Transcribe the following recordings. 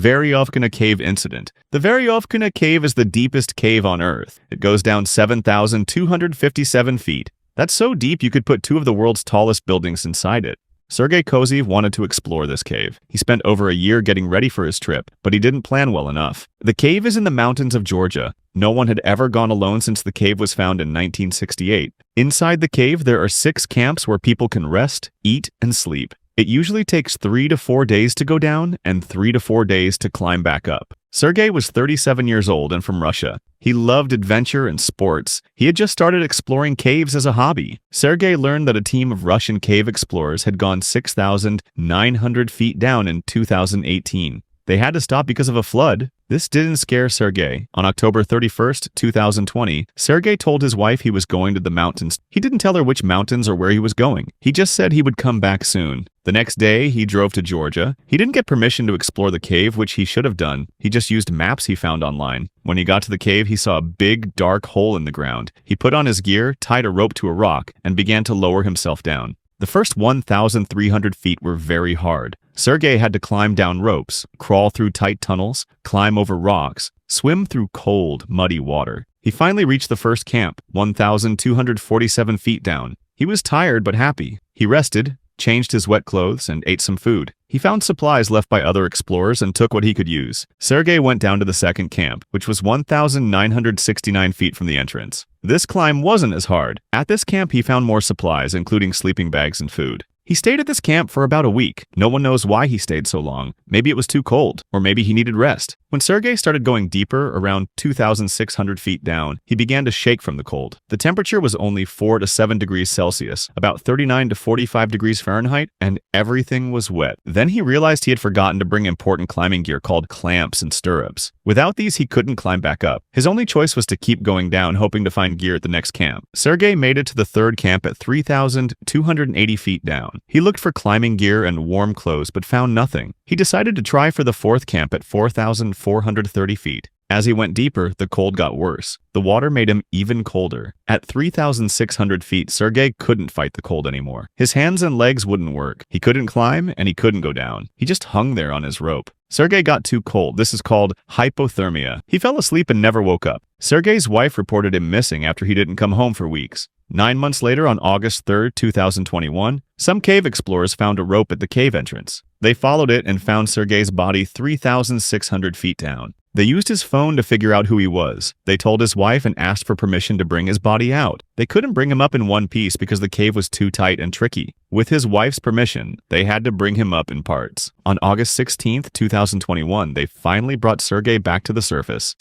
Veronika Cave Incident. The Veronika Cave is the deepest cave on Earth. It goes down 7,257 feet. That's so deep you could put two of the world's tallest buildings inside it. Sergei Kozy wanted to explore this cave. He spent over a year getting ready for his trip, but he didn't plan well enough. The cave is in the mountains of Georgia. No one had ever gone alone since the cave was found in 1968. Inside the cave, there are 6 camps where people can rest, eat, and sleep. It usually takes 3 to 4 days to go down and 3 to 4 days to climb back up. Sergei was 37 years old and from Russia. He loved adventure and sports. He had just started exploring caves as a hobby. Sergei learned that a team of Russian cave explorers had gone 6,900 feet down in 2018. They had to stop because of a flood. This didn't scare Sergei. On October 31st, 2020, Sergei told his wife he was going to the mountains. He didn't tell her which mountains or where he was going. He just said he would come back soon. The next day, he drove to Georgia. He didn't get permission to explore the cave, which he should have done. He just used maps he found online. When he got to the cave, he saw a big, dark hole in the ground. He put on his gear, tied a rope to a rock, and began to lower himself down. The first 1,300 feet were very hard. Sergei had to climb down ropes, crawl through tight tunnels, climb over rocks, swim through cold, muddy water. He finally reached the first camp, 1,247 feet down. He was tired but happy. He rested, changed his wet clothes, and ate some food. He found supplies left by other explorers and took what he could use. Sergei went down to the second camp, which was 1,969 feet from the entrance. This climb wasn't as hard. At this camp, he found more supplies, including sleeping bags and food. He stayed at this camp for about a week. No one knows why he stayed so long. Maybe it was too cold, or maybe he needed rest. When Sergei started going deeper, around 2,600 feet down, he began to shake from the cold. The temperature was only 4 to 7 degrees Celsius, about 39 to 45 degrees Fahrenheit, and everything was wet. Then he realized he had forgotten to bring important climbing gear called clamps and stirrups. Without these, he couldn't climb back up. His only choice was to keep going down, hoping to find gear at the next camp. Sergei made it to the third camp at 3,280 feet down. He looked for climbing gear and warm clothes, but found nothing. He decided to try for the fourth camp at 4,430 feet. As he went deeper, the cold got worse. The water made him even colder. At 3,600 feet, Sergei couldn't fight the cold anymore. His hands and legs wouldn't work. He couldn't climb, and he couldn't go down. He just hung there on his rope. Sergei got too cold. This is called hypothermia. He fell asleep and never woke up. Sergei's wife reported him missing after he didn't come home for weeks. 9 months later, on August 3, 2021, some cave explorers found a rope at the cave entrance. They followed it and found Sergei's body 3,600 feet down. They used his phone to figure out who he was. They told his wife and asked for permission to bring his body out. They couldn't bring him up in one piece because the cave was too tight and tricky. With his wife's permission, they had to bring him up in parts. On August 16, 2021, they finally brought Sergei back to the surface.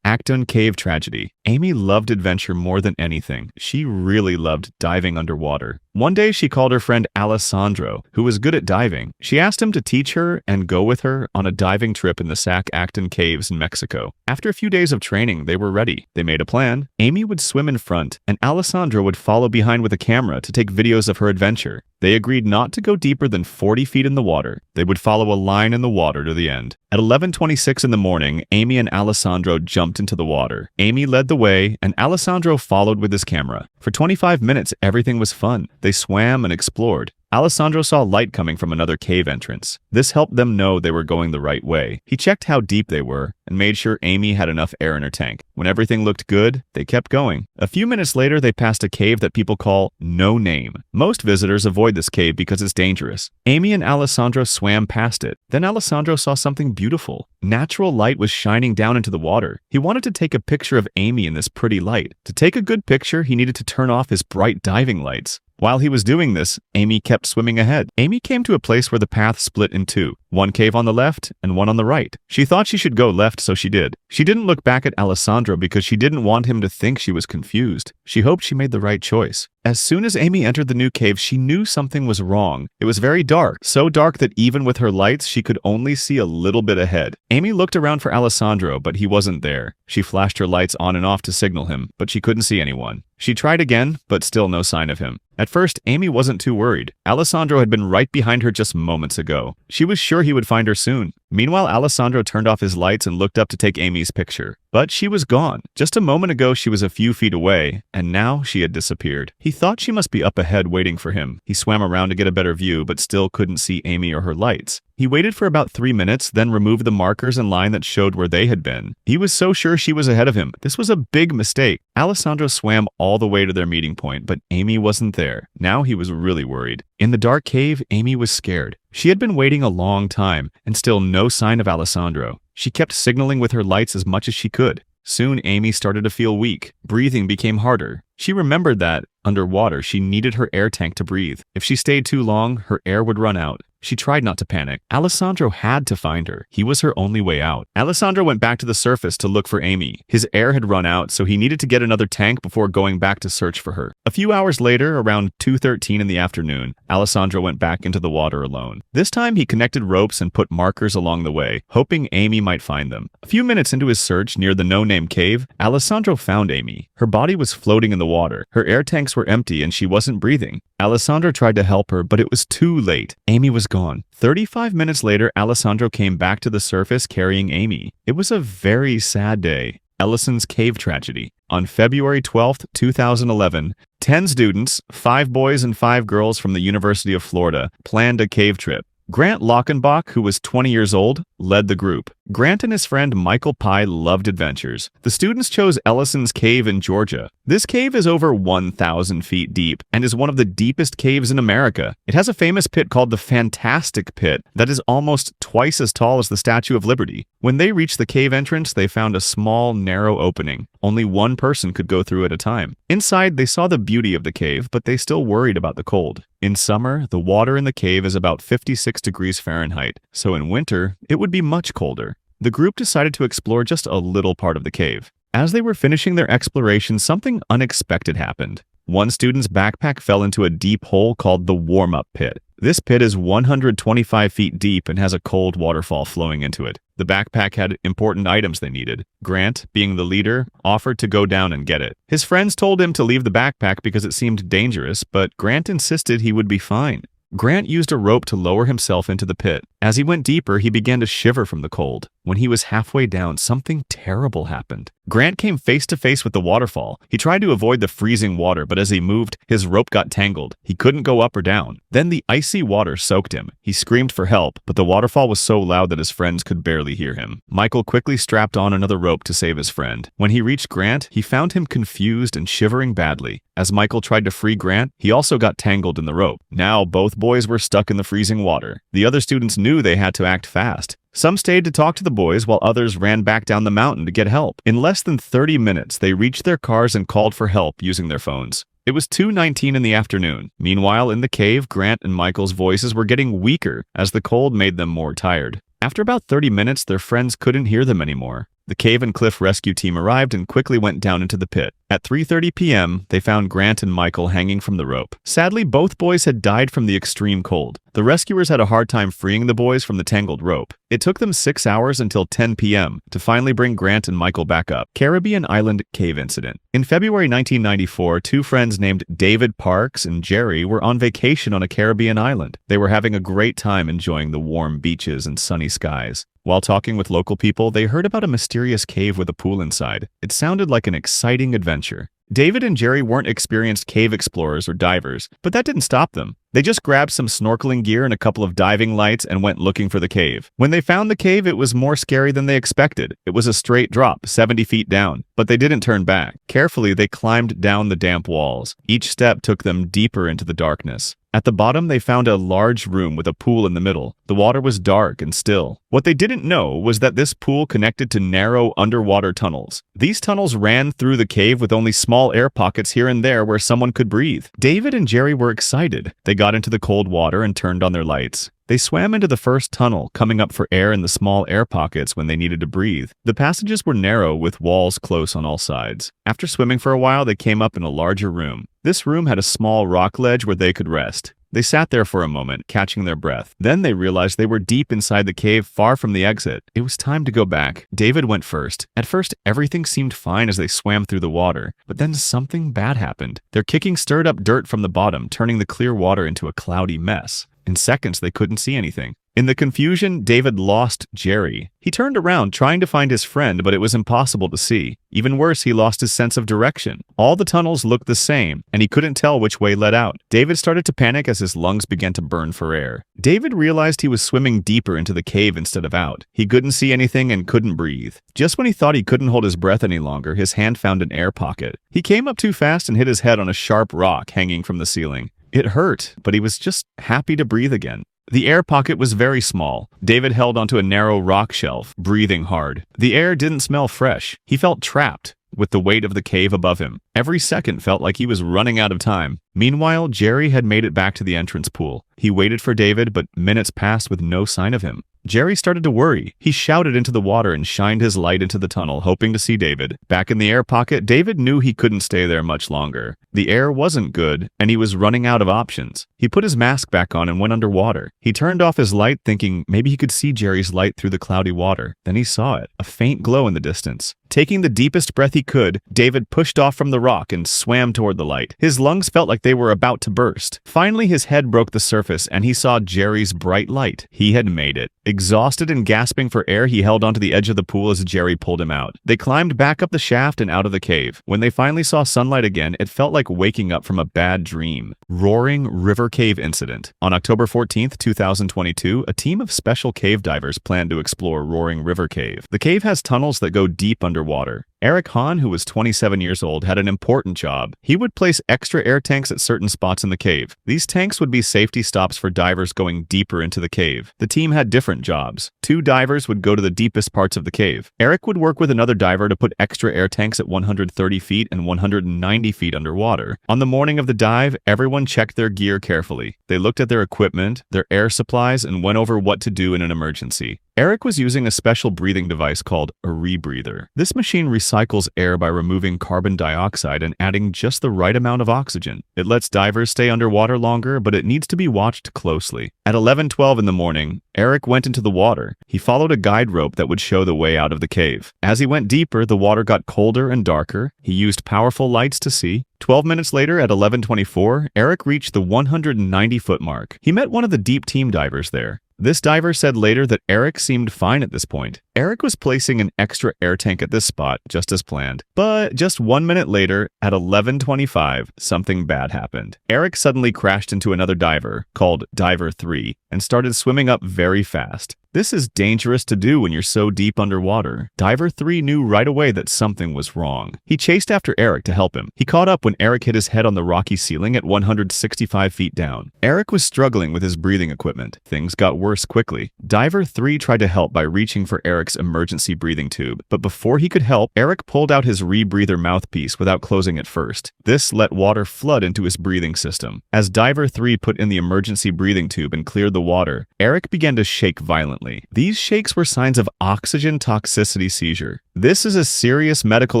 Actun Cave Tragedy. Amy loved adventure more than anything. She really loved diving underwater. One day, she called her friend Alessandro, who was good at diving. She asked him to teach her and go with her on a diving trip in the Actun Caves in Mexico. After a few days of training, they were ready. They made a plan. Amy would swim in front, and Alessandro would follow behind with a camera to take videos of her adventure. They agreed not to go deeper than 40 feet in the water. They would follow a line in the water to the end. At 11:26 in the morning, Amy and Alessandro jumped into the water. Amy led the way, and Alessandro followed with his camera. For 25 minutes, everything was fun. They swam and explored. Alessandro saw light coming from another cave entrance. This helped them know they were going the right way. He checked how deep they were and made sure Amy had enough air in her tank. When everything looked good, they kept going. A few minutes later, they passed a cave that people call No Name. Most visitors avoid this cave because it's dangerous. Amy and Alessandro swam past it. Then Alessandro saw something beautiful. Natural light was shining down into the water. He wanted to take a picture of Amy in this pretty light. To take a good picture, he needed to turn off his bright diving lights. While he was doing this, Amy kept swimming ahead. Amy came to a place where the path split in two. One cave on the left and one on the right. She thought she should go left, so she did. She didn't look back at Alessandro because she didn't want him to think she was confused. She hoped she made the right choice. As soon as Amy entered the new cave, she knew something was wrong. It was very dark, so dark that even with her lights, she could only see a little bit ahead. Amy looked around for Alessandro, but he wasn't there. She flashed her lights on and off to signal him, but she couldn't see anyone. She tried again, but still no sign of him. At first, Amy wasn't too worried. Alessandro had been right behind her just moments ago. She was sure he would find her soon. Meanwhile, Alessandro turned off his lights and looked up to take Amy's picture. But she was gone. Just a moment ago, she was a few feet away, and now she had disappeared. He thought she must be up ahead waiting for him. He swam around to get a better view, but still couldn't see Amy or her lights. He He waited for about 3 minutes, then removed the markers and line that showed where they had been. He was so sure she was ahead of him. This was a big mistake. Alessandro swam all the way to their meeting point, but Amy wasn't there. Now he was really worried. In the dark cave, Amy was scared. She had been waiting a long time, and still no sign of Alessandro. She kept signaling with her lights as much as she could. Soon, Amy started to feel weak. Breathing became harder. She remembered that, underwater, she needed her air tank to breathe. If she stayed too long, her air would run out. She tried not to panic. Alessandro had to find her. He was her only way out. Alessandro went back to the surface to look for Amy. His air had run out, so he needed to get another tank before going back to search for her. A few hours later, around 2:13 in the afternoon, Alessandro went back into the water alone. This time, he connected ropes and put markers along the way, hoping Amy might find them. A few minutes into his search near the no-name cave, Alessandro found Amy. Her body was floating in the water. Her air tanks were empty and she wasn't breathing. Alessandro tried to help her, but it was too late. Amy was gone. 35 minutes later, Alessandro came back to the surface carrying Amy. It was a very sad day. Ellison's cave tragedy. On February 12, 2011, 10 students, 5 boys and 5 girls from the University of Florida, planned a cave trip. Grant Lockenbach, who was 20 years old, led the group. Grant and his friend Michael Pye loved adventures. The students chose Ellison's Cave in Georgia. This cave is over 1,000 feet deep and is one of the deepest caves in America. It has a famous pit called the Fantastic Pit that is almost twice as tall as the Statue of Liberty. When they reached the cave entrance, they found a small, narrow opening. Only one person could go through at a time. Inside, they saw the beauty of the cave, but they still worried about the cold. In summer, the water in the cave is about 56 degrees Fahrenheit, so in winter, it would be much colder. The group decided to explore just a little part of the cave. As they were finishing their exploration, something unexpected happened. One student's backpack fell into a deep hole called the warm-up pit. This pit is 125 feet deep and has a cold waterfall flowing into it. The backpack had important items they needed. Grant, being the leader, offered to go down and get it. His friends told him to leave the backpack because it seemed dangerous, but Grant insisted he would be fine. Grant used a rope to lower himself into the pit. As he went deeper, he began to shiver from the cold. When he was halfway down, something terrible happened. Grant came face to face with the waterfall. He tried to avoid the freezing water, but as he moved, his rope got tangled. He couldn't go up or down. Then the icy water soaked him. He screamed for help, but the waterfall was so loud that his friends could barely hear him. Michael quickly strapped on another rope to save his friend. When he reached Grant, he found him confused and shivering badly. As Michael tried to free Grant, he also got tangled in the rope. Now both boys were stuck in the freezing water. The other students knew they had to act fast. Some stayed to talk to the boys while others ran back down the mountain to get help. In less than 30 minutes, they reached their cars and called for help using their phones. It was 2:19 in the afternoon. Meanwhile, in the cave, Grant and Michael's voices were getting weaker as the cold made them more tired. After about 30 minutes, their friends couldn't hear them anymore. The cave and cliff rescue team arrived and quickly went down into the pit. At 3:30 p.m., they found Grant and Michael hanging from the rope. Sadly, both boys had died from the extreme cold. The rescuers had a hard time freeing the boys from the tangled rope. It took them 6 hours until 10 p.m. to finally bring Grant and Michael back up. Caribbean Island Cave Incident. In February 1994, 2 friends named David Parks and Jerry were on vacation on a Caribbean island. They were having a great time enjoying the warm beaches and sunny skies. While talking with local people, they heard about a mysterious cave with a pool inside. It sounded like an exciting adventure. David and Jerry weren't experienced cave explorers or divers, but that didn't stop them. They just grabbed some snorkeling gear and a couple of diving lights and went looking for the cave. When they found the cave, it was more scary than they expected. It was a straight drop, 70 feet down, but they didn't turn back. Carefully, they climbed down the damp walls. Each step took them deeper into the darkness. At the bottom, they found a large room with a pool in the middle. The water was dark and still. What they didn't know was that this pool connected to narrow underwater tunnels. These tunnels ran through the cave with only small air pockets here and there where someone could breathe. David and Jerry were excited. They got into the cold water and turned on their lights. They swam into the first tunnel, coming up for air in the small air pockets when they needed to breathe. The passages were narrow with walls close on all sides. After swimming for a while, they came up in a larger room. This room had a small rock ledge where they could rest. They sat there for a moment, catching their breath. Then they realized they were deep inside the cave, far from the exit. It was time to go back. David went first. At first, everything seemed fine as they swam through the water, but then something bad happened. Their kicking stirred up dirt from the bottom, turning the clear water into a cloudy mess. In seconds, they couldn't see anything. In the confusion, David lost Jerry. He turned around trying to find his friend, but it was impossible to see. Even worse, he lost his sense of direction. All the tunnels looked the same, and he couldn't tell which way led out. David started to panic as his lungs began to burn for air. David realized he was swimming deeper into the cave instead of out. He couldn't see anything and couldn't breathe. Just when he thought he couldn't hold his breath any longer, his hand found an air pocket. He came up too fast and hit his head on a sharp rock hanging from the ceiling. It hurt, but he was just happy to breathe again. The air pocket was very small. David held onto a narrow rock shelf, breathing hard. The air didn't smell fresh. He felt trapped, with the weight of the cave above him. Every second felt like he was running out of time. Meanwhile, Jerry had made it back to the entrance pool. He waited for David, but minutes passed with no sign of him. Jerry started to worry. He shouted into the water and shined his light into the tunnel, hoping to see David. Back in the air pocket, David knew he couldn't stay there much longer. The air wasn't good, and he was running out of options. He put his mask back on and went underwater. He turned off his light, thinking maybe he could see Jerry's light through the cloudy water. Then he saw it, a faint glow in the distance. Taking the deepest breath he could, David pushed off from the rock and swam toward the light. His lungs felt like they were about to burst. Finally, his head broke the surface, and he saw Jerry's bright light. He had made it. Exhausted and gasping for air, he held onto the edge of the pool as Jerry pulled him out. They climbed back up the shaft and out of the cave. When they finally saw sunlight again, it felt like waking up from a bad dream. Roaring River Cave Incident. On October 14th, 2022, a team of special cave divers planned to explore Roaring River Cave. The cave has tunnels that go deep underwater. Eric Hahn, who was 27 years old, had an important job. He would place extra air tanks at certain spots in the cave. These tanks would be safety stops for divers going deeper into the cave. The team had different jobs. 2 divers would go to the deepest parts of the cave. Eric would work with another diver to put extra air tanks at 130 feet and 190 feet underwater. On the morning of the dive, everyone checked their gear carefully. They looked at their equipment, their air supplies, and went over what to do in an emergency. Eric was using a special breathing device called a rebreather. This machine recycles air by removing carbon dioxide and adding just the right amount of oxygen. It lets divers stay underwater longer, but it needs to be watched closely. At 11:12 in the morning, Eric went into the water. He followed a guide rope that would show the way out of the cave. As he went deeper, the water got colder and darker. He used powerful lights to see. 12 minutes later, at 11:24, Eric reached the 190-foot mark. He met one of the deep team divers there. This diver said later that Eric seemed fine at this point. Eric was placing an extra air tank at this spot, just as planned. But just 1 minute later, at 11:25, something bad happened. Eric suddenly crashed into another diver, called Diver 3, and started swimming up very fast. This is dangerous to do when you're so deep underwater. Diver 3 knew right away that something was wrong. He chased after Eric to help him. He caught up when Eric hit his head on the rocky ceiling at 165 feet down. Eric was struggling with his breathing equipment. Things got worse quickly. Diver 3 tried to help by reaching for Eric's emergency breathing tube, but before he could help, Eric pulled out his rebreather mouthpiece without closing it first. This let water flood into his breathing system. As Diver 3 put in the emergency breathing tube and cleared the water, Eric began to shake violently. These shakes were signs of oxygen toxicity seizure. This is a serious medical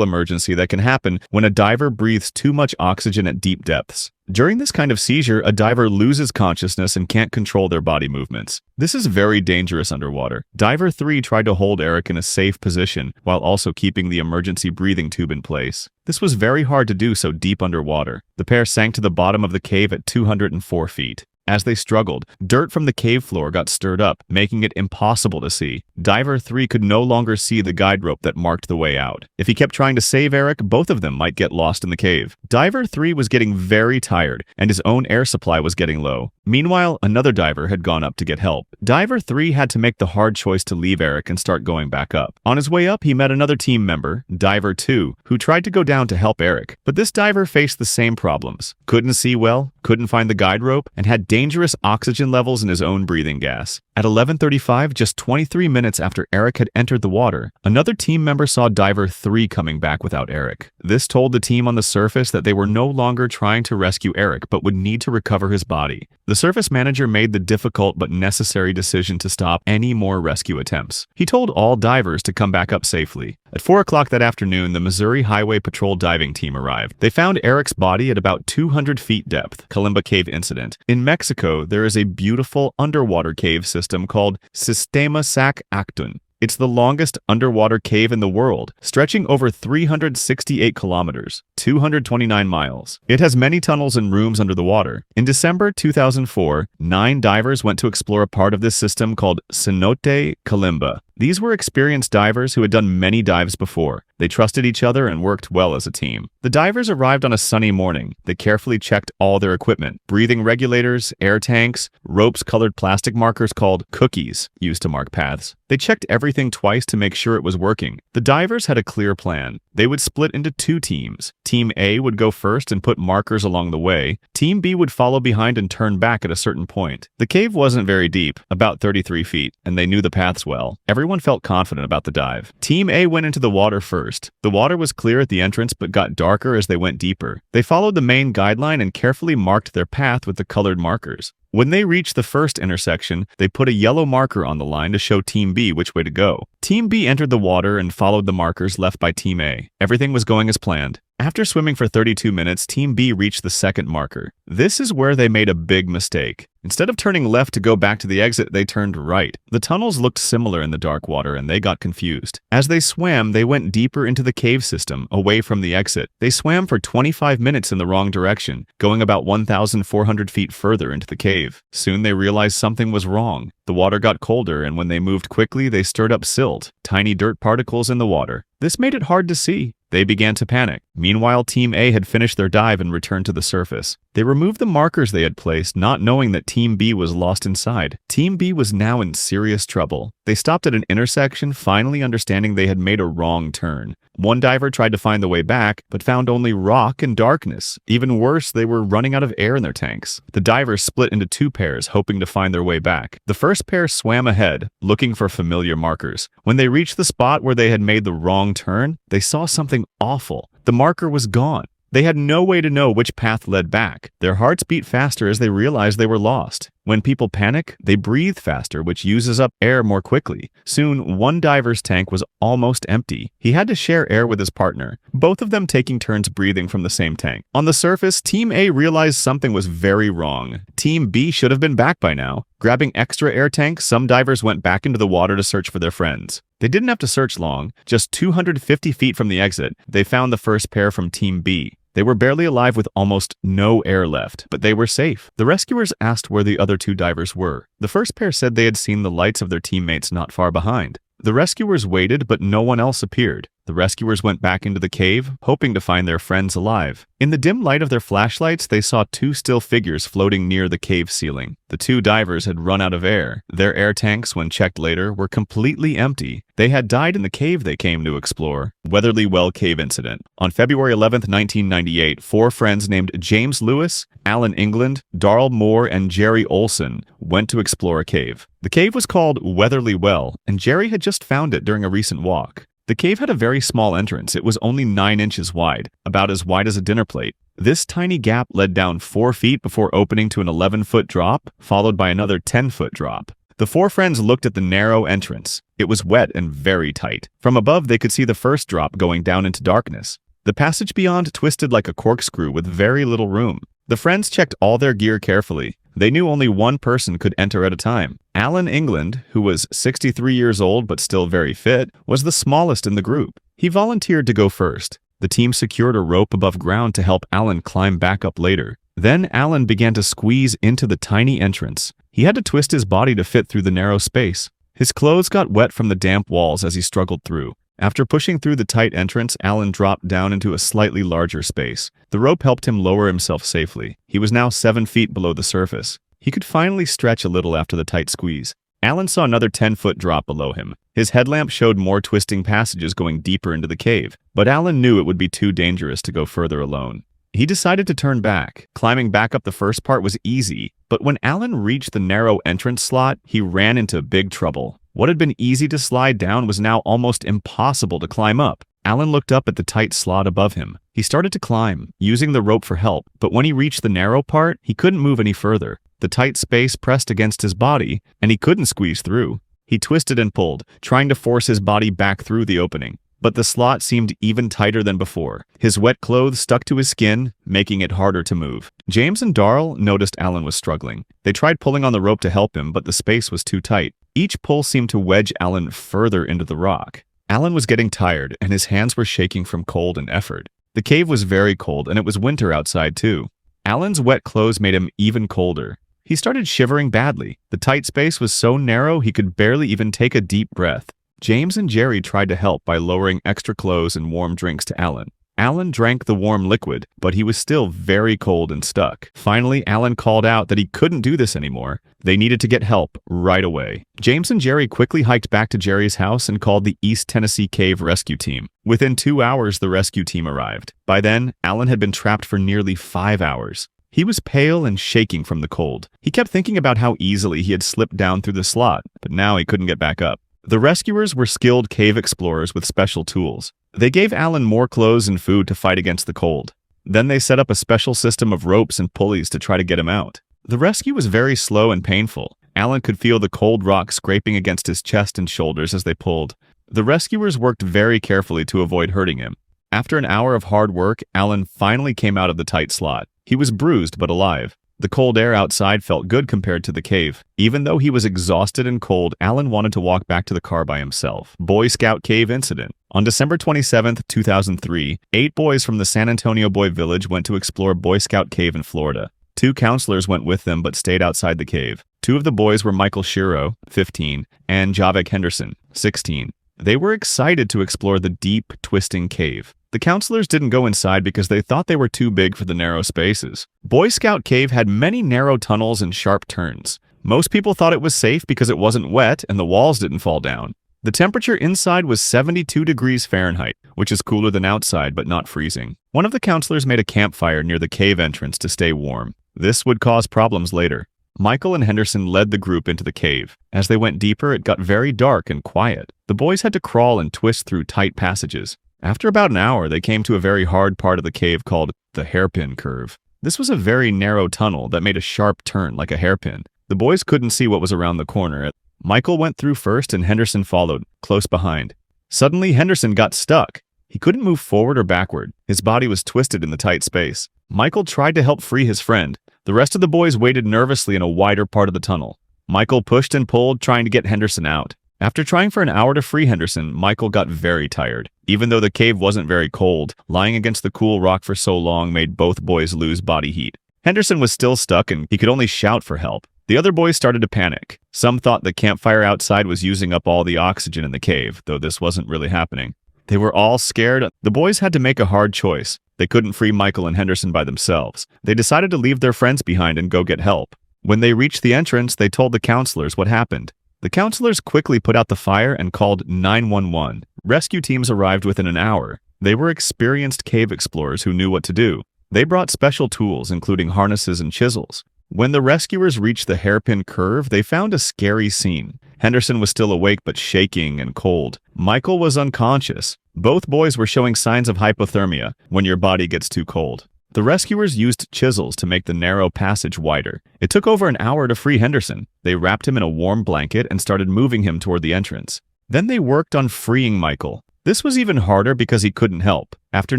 emergency that can happen when a diver breathes too much oxygen at deep depths. During this kind of seizure, a diver loses consciousness and can't control their body movements. This is very dangerous underwater. Diver 3 tried to hold Eric in a safe position while also keeping the emergency breathing tube in place. This was very hard to do so deep underwater. The pair sank to the bottom of the cave at 204 feet. As they struggled, dirt from the cave floor got stirred up, making it impossible to see. Diver 3 could no longer see the guide rope that marked the way out. If he kept trying to save Eric, both of them might get lost in the cave. Diver 3 was getting very tired, and his own air supply was getting low. Meanwhile, another diver had gone up to get help. Diver 3 had to make the hard choice to leave Eric and start going back up. On his way up, he met another team member, Diver 2, who tried to go down to help Eric. But this diver faced the same problems. Couldn't see well, couldn't find the guide rope, and had dangerous oxygen levels in his own breathing gas. At 11:35, just 23 minutes after Eric had entered the water, another team member saw Diver 3 coming back without Eric. This told the team on the surface that they were no longer trying to rescue Eric, but would need to recover his body. The surface manager made the difficult but necessary decision to stop any more rescue attempts. He told all divers to come back up safely. At 4 o'clock that afternoon, the Missouri Highway Patrol diving team arrived. They found Eric's body at about 200 feet depth. Kimba Cave Incident. In Mexico, there is a beautiful underwater cave system called Sistema Sac Actun. It's the longest underwater cave in the world, stretching over 368 kilometers, 229 miles. It has many tunnels and rooms under the water. In December 2004, 9 divers went to explore a part of this system called Cenote Kalimba. These were experienced divers who had done many dives before. They trusted each other and worked well as a team. The divers arrived on a sunny morning. They carefully checked all their equipment: breathing regulators, air tanks, ropes-colored plastic markers called cookies used to mark paths. They checked everything twice to make sure it was working. The divers had a clear plan. They would split into 2 teams. Team A would go first and put markers along the way. Team B would follow behind and turn back at a certain point. The cave wasn't very deep, about 33 feet, and they knew the paths well. Everyone felt confident about the dive. Team A went into the water first. The water was clear at the entrance but got darker as they went deeper. They followed the main guideline and carefully marked their path with the colored markers. When they reached the first intersection, they put a yellow marker on the line to show Team B which way to go. Team B entered the water and followed the markers left by Team A. Everything was going as planned. After swimming for 32 minutes, Team B reached the second marker. This is where they made a big mistake. Instead of turning left to go back to the exit, they turned right. The tunnels looked similar in the dark water and they got confused. As they swam, they went deeper into the cave system, away from the exit. They swam for 25 minutes in the wrong direction, going about 1,400 feet further into the cave. Soon they realized something was wrong. The water got colder, and when they moved quickly, they stirred up silt, tiny dirt particles in the water. This made it hard to see. They began to panic. Meanwhile, Team A had finished their dive and returned to the surface. They removed the markers they had placed, not knowing that Team B was lost inside. Team B was now in serious trouble. They stopped at an intersection, finally understanding they had made a wrong turn. One diver tried to find the way back, but found only rock and darkness. Even worse, they were running out of air in their tanks. The divers split into 2 pairs, hoping to find their way back. The first pair swam ahead, looking for familiar markers. When they reached the spot where they had made the wrong turn, they saw something awful. The marker was gone. They had no way to know which path led back. Their hearts beat faster as they realized they were lost. When people panic, they breathe faster, which uses up air more quickly. Soon, one diver's tank was almost empty. He had to share air with his partner, both of them taking turns breathing from the same tank. On the surface, Team A realized something was very wrong. Team B should have been back by now. Grabbing extra air tanks, some divers went back into the water to search for their friends. They didn't have to search long. Just 250 feet from the exit, they found the first pair from Team B. They were barely alive with almost no air left, but they were safe. The rescuers asked where the other 2 divers were. The first pair said they had seen the lights of their teammates not far behind. The rescuers waited, but no one else appeared. The rescuers went back into the cave, hoping to find their friends alive. In the dim light of their flashlights, they saw 2 still figures floating near the cave ceiling. The 2 divers had run out of air. Their air tanks, when checked later, were completely empty. They had died in the cave they came to explore. Weatherly Well Cave Incident. On February 11, 1998, 4 friends named James Lewis, Alan England, Darrell Moore, and Jerry Olson went to explore a cave. The cave was called Weatherly Well, and Jerry had just found it during a recent walk. The cave had a very small entrance. It was only 9 inches wide, about as wide as a dinner plate. This tiny gap led down 4 feet before opening to an 11-foot drop, followed by another 10-foot drop. The 4 friends looked at the narrow entrance. It was wet and very tight. From above, they could see the first drop going down into darkness. The passage beyond twisted like a corkscrew with very little room. The friends checked all their gear carefully. They knew only one person could enter at a time. Alan England, who was 63 years old but still very fit, was the smallest in the group. He volunteered to go first. The team secured a rope above ground to help Alan climb back up later. Then Alan began to squeeze into the tiny entrance. He had to twist his body to fit through the narrow space. His clothes got wet from the damp walls as he struggled through. After pushing through the tight entrance, Alan dropped down into a slightly larger space. The rope helped him lower himself safely. He was now 7 feet below the surface. He could finally stretch a little after the tight squeeze. Alan saw another 10-foot drop below him. His headlamp showed more twisting passages going deeper into the cave, but Alan knew it would be too dangerous to go further alone. He decided to turn back. Climbing back up the first part was easy, but when Alan reached the narrow entrance slot, he ran into big trouble. What had been easy to slide down was now almost impossible to climb up. Alan looked up at the tight slot above him. He started to climb, using the rope for help, but when he reached the narrow part, he couldn't move any further. The tight space pressed against his body, and he couldn't squeeze through. He twisted and pulled, trying to force his body back through the opening. but the slot seemed even tighter than before. His wet clothes stuck to his skin, making it harder to move. James and Darl noticed Alan was struggling. They tried pulling on the rope to help him, but the space was too tight. Each pull seemed to wedge Alan further into the rock. Alan was getting tired, and his hands were shaking from cold and effort. The cave was very cold, and it was winter outside too. Alan's wet clothes made him even colder. He started shivering badly. The tight space was so narrow he could barely even take a deep breath. James and Jerry tried to help by lowering extra clothes and warm drinks to Alan. Alan drank the warm liquid, but he was still very cold and stuck. Finally, Alan called out that he couldn't do this anymore. They needed to get help right away. James and Jerry quickly hiked back to Jerry's house and called the East Tennessee Cave Rescue Team. Within 2 hours, the rescue team arrived. By then, Alan had been trapped for nearly 5 hours. He was pale and shaking from the cold. He kept thinking about how easily he had slipped down through the slot, but now he couldn't get back up. The rescuers were skilled cave explorers with special tools. They gave Alan more clothes and food to fight against the cold. Then they set up a special system of ropes and pulleys to try to get him out. The rescue was very slow and painful. Alan could feel the cold rock scraping against his chest and shoulders as they pulled. The rescuers worked very carefully to avoid hurting him. After an hour of hard work, Alan finally came out of the tight slot. He was bruised but alive. The cold air outside felt good compared to the cave. Even though he was exhausted and cold, Alan wanted to walk back to the car by himself. Boy Scout Cave Incident. On December 27, 2003, 8 boys from the San Antonio Boy Village went to explore Boy Scout Cave in Florida. 2 counselors went with them but stayed outside the cave. 2 of the boys were Michael Shiro, 15, and Javek Henderson, 16. They were excited to explore the deep, twisting cave. The counselors didn't go inside because they thought they were too big for the narrow spaces. Boy Scout Cave had many narrow tunnels and sharp turns. Most people thought it was safe because it wasn't wet and the walls didn't fall down. The temperature inside was 72 degrees Fahrenheit, which is cooler than outside but not freezing. One of the counselors made a campfire near the cave entrance to stay warm. This would cause problems later. Michael and Henderson led the group into the cave. As they went deeper, it got very dark and quiet. The boys had to crawl and twist through tight passages. After about an hour, they came to a very hard part of the cave called the hairpin curve. This was a very narrow tunnel that made a sharp turn like a hairpin. The boys couldn't see what was around the corner. Michael went through first and Henderson followed, close behind. Suddenly, Henderson got stuck. He couldn't move forward or backward. His body was twisted in the tight space. Michael tried to help free his friend. The rest of the boys waited nervously in a wider part of the tunnel. Michael pushed and pulled, trying to get Henderson out. After trying for an hour to free Henderson, Michael got very tired. Even though the cave wasn't very cold, lying against the cool rock for so long made both boys lose body heat. Henderson was still stuck and he could only shout for help. The other boys started to panic. Some thought the campfire outside was using up all the oxygen in the cave, though this wasn't really happening. They were all scared. The boys had to make a hard choice. They couldn't free Michael and Henderson by themselves. They decided to leave their friends behind and go get help. When they reached the entrance, they told the counselors what happened. The counselors quickly put out the fire and called 911. Rescue teams arrived within an hour. They were experienced cave explorers who knew what to do. They brought special tools, including harnesses and chisels. When the rescuers reached the hairpin curve, they found a scary scene. Henderson was still awake but shaking and cold. Michael was unconscious. Both boys were showing signs of hypothermia, when your body gets too cold. The rescuers used chisels to make the narrow passage wider. It took over an hour to free Henderson. They wrapped him in a warm blanket and started moving him toward the entrance. Then they worked on freeing Michael. This was even harder because he couldn't help. After